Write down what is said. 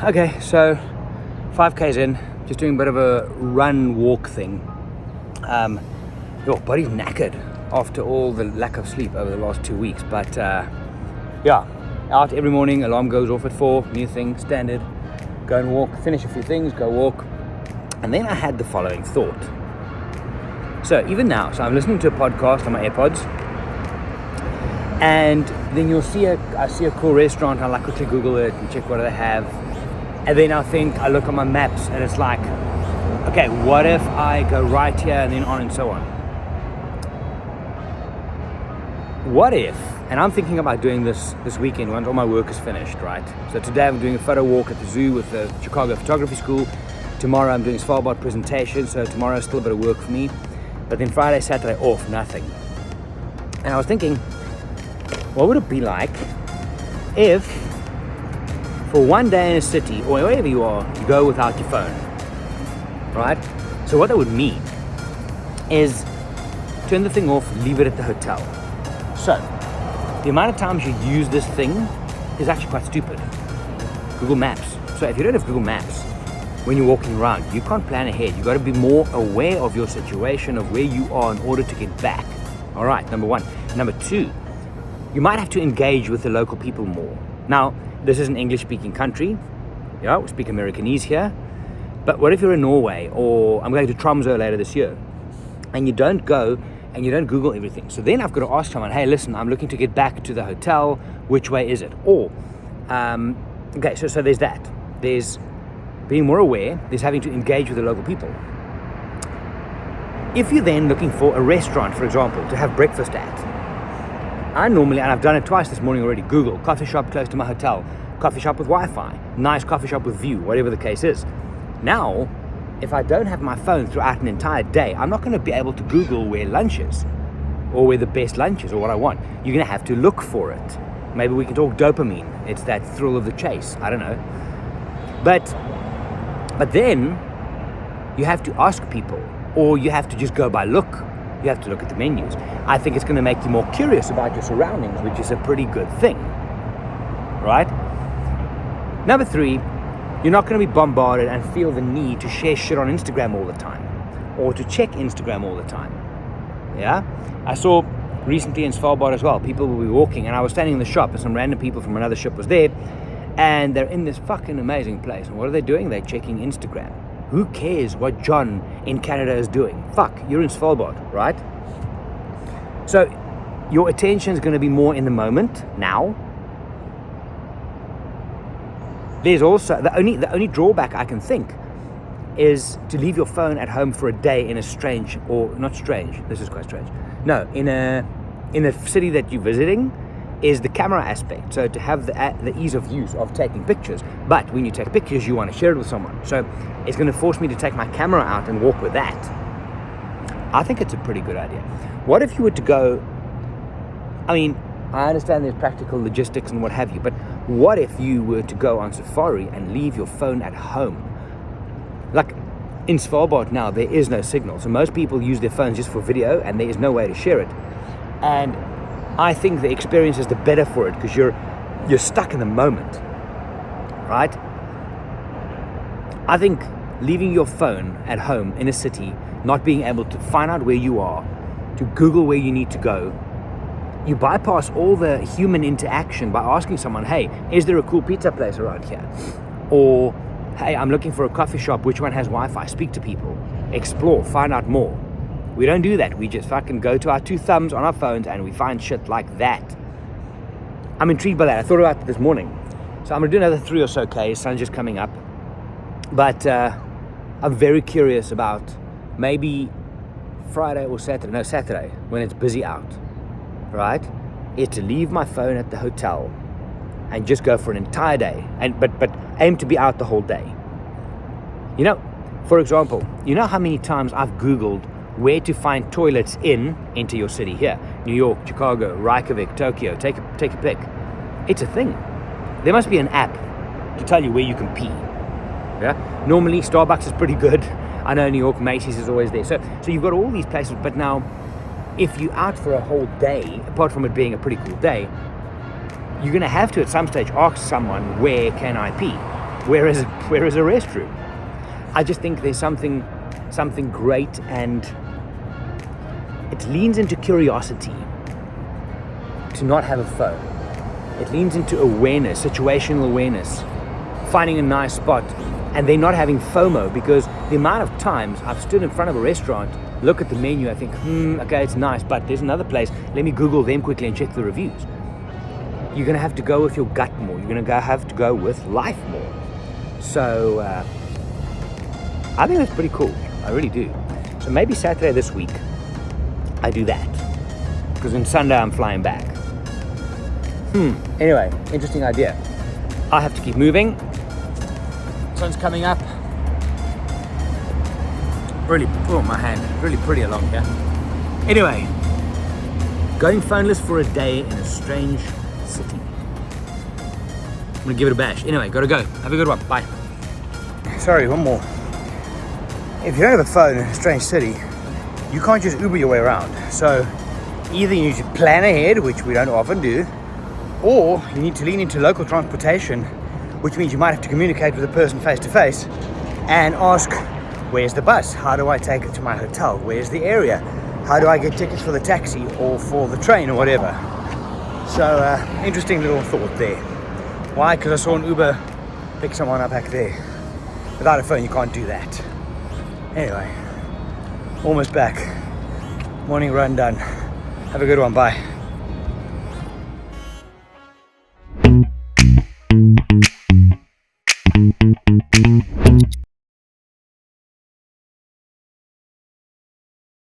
Okay, so 5K's in, just doing a bit of a run-walk thing. Your body's knackered after all the lack of sleep over the last 2 weeks, but yeah, out every morning, alarm goes off at 4, new thing, standard, go and walk, finish a few things, go walk, and then I had the following thought. So even now, I'm listening to a podcast on my AirPods, and then I see a cool restaurant, I quickly Google it and check what they have. And then I look on my maps and it's like, okay, what if I go right here and then on and so on? What if, and I'm thinking about doing this weekend once all my work is finished, right? So today I'm doing a photo walk at the zoo with the Chicago Photography School. Tomorrow I'm doing a Svalbard presentation, so tomorrow is still a bit of work for me. But then Friday, Saturday off, nothing. And I was thinking, what would it be like if for one day in a city, or wherever you are, you go without your phone, right? So what that would mean is turn the thing off, leave it at the hotel. So the amount of times you use this thing is actually quite stupid. Google Maps. So if you don't have Google Maps, when you're walking around, you can't plan ahead. You got to be more aware of your situation, of where you are in order to get back. All right, number one. Number two, you might have to engage with the local people more. Now, this is an English-speaking country. Yeah, we speak Americanese here. But what if you're in Norway, or I'm going to Tromsø later this year, and you don't go and you don't Google everything? So then I've got to ask someone, hey, listen, I'm looking to get back to the hotel. Which way is it? Or, okay, so there's that. There's being more aware. There's having to engage with the local people. If you're then looking for a restaurant, for example, to have breakfast at, I normally, and I've done it twice this morning already, Google coffee shop close to my hotel, coffee shop with Wi-Fi, nice coffee shop with view, whatever the case is. Now, if I don't have my phone throughout an entire day, I'm not going to be able to Google where lunch is, or where the best lunch is, or what I want. You're going to have to look for it. Maybe we can talk dopamine. It's that thrill of the chase. I don't know. But then you have to ask people, or you have to just go by look. You have to look at the menus. I think it's going to make you more curious about your surroundings, which is a pretty good thing, right? Number three, you're not going to be bombarded and feel the need to share shit on Instagram all the time, or to check Instagram all the time. Yeah? I saw recently in Svalbard as well, people will be walking, and I was standing in the shop, and some random people from another ship was there, and they're in this fucking amazing place. And what are they doing? They're checking Instagram. Who cares what John in Canada is doing? Fuck, you're in Svalbard, right? So your attention is going to be more in the moment now. There's also the only drawback I can think is to leave your phone at home for a day in a strange, or not strange, this is quite strange. No, in a city that you're visiting, is the camera aspect. So to have the ease of use of taking pictures. But when you take pictures, you want to share it with someone. So it's going to force me to take my camera out and walk with that. I think it's a pretty good idea. What if you were to go, I mean, I understand there's practical logistics and what have you, but what if you were to go on safari and leave your phone at home? Like in Svalbard now, there is no signal. So most people use their phones just for video, and there is no way to share it. And I think the experience is the better for it, because you're stuck in the moment, right? I think leaving your phone at home in a city, not being able to find out where you are, to Google where you need to go, you bypass all the human interaction by asking someone, hey, is there a cool pizza place around here? Or, hey, I'm looking for a coffee shop, which one has Wi-Fi? Speak to people, explore, find out more. We don't do that. We just fucking go to our two thumbs on our phones and we find shit like that. I'm intrigued by that. I thought about it this morning. So I'm going to do another 3 or so Ks. Sun's just coming up. But I'm very curious about maybe Friday or Saturday, when it's busy out, right? Is to leave my phone at the hotel and just go for an entire day. But aim to be out the whole day. You know, for example, you know how many times I've Googled where to find toilets into your city here. New York, Chicago, Reykjavik, Tokyo, take a pick. It's a thing. There must be an app to tell you where you can pee. Yeah. Normally Starbucks is pretty good. I know New York, Macy's is always there. So you've got all these places, but now if you're out for a whole day, apart from it being a pretty cool day, you're going to have to at some stage ask someone, where can I pee? where is a restroom? I just think there's something great, and it leans into curiosity to not have a phone. It leans into awareness, situational awareness, finding a nice spot, and then not having FOMO, because the amount of times I've stood in front of a restaurant, look at the menu, I think, okay, it's nice, but there's another place, let me Google them quickly and check the reviews. You're going to have to go with your gut more. You're going to have to go with life more. So, I think that's pretty cool. I really do. So maybe Saturday this week, I do that. Because on Sunday, I'm flying back. Anyway, interesting idea. I have to keep moving. Sun's coming up. Really, my hand, really pretty along here. Anyway, going phoneless for a day in a strange city. I'm gonna give it a bash. Anyway, gotta go. Have a good one. Bye. Sorry, one more. If you don't have a phone in a strange city, you can't just Uber your way around. So either you need to plan ahead, which we don't often do, or you need to lean into local transportation, which means you might have to communicate with the person face to face and ask, where's the bus? How do I take it to my hotel? Where's the area? How do I get tickets for the taxi or for the train or whatever? So, interesting little thought there. Why? Because I saw an Uber pick someone up back there. Without a phone, you can't do that. Anyway, almost back. Morning run done. Have a good one. Bye.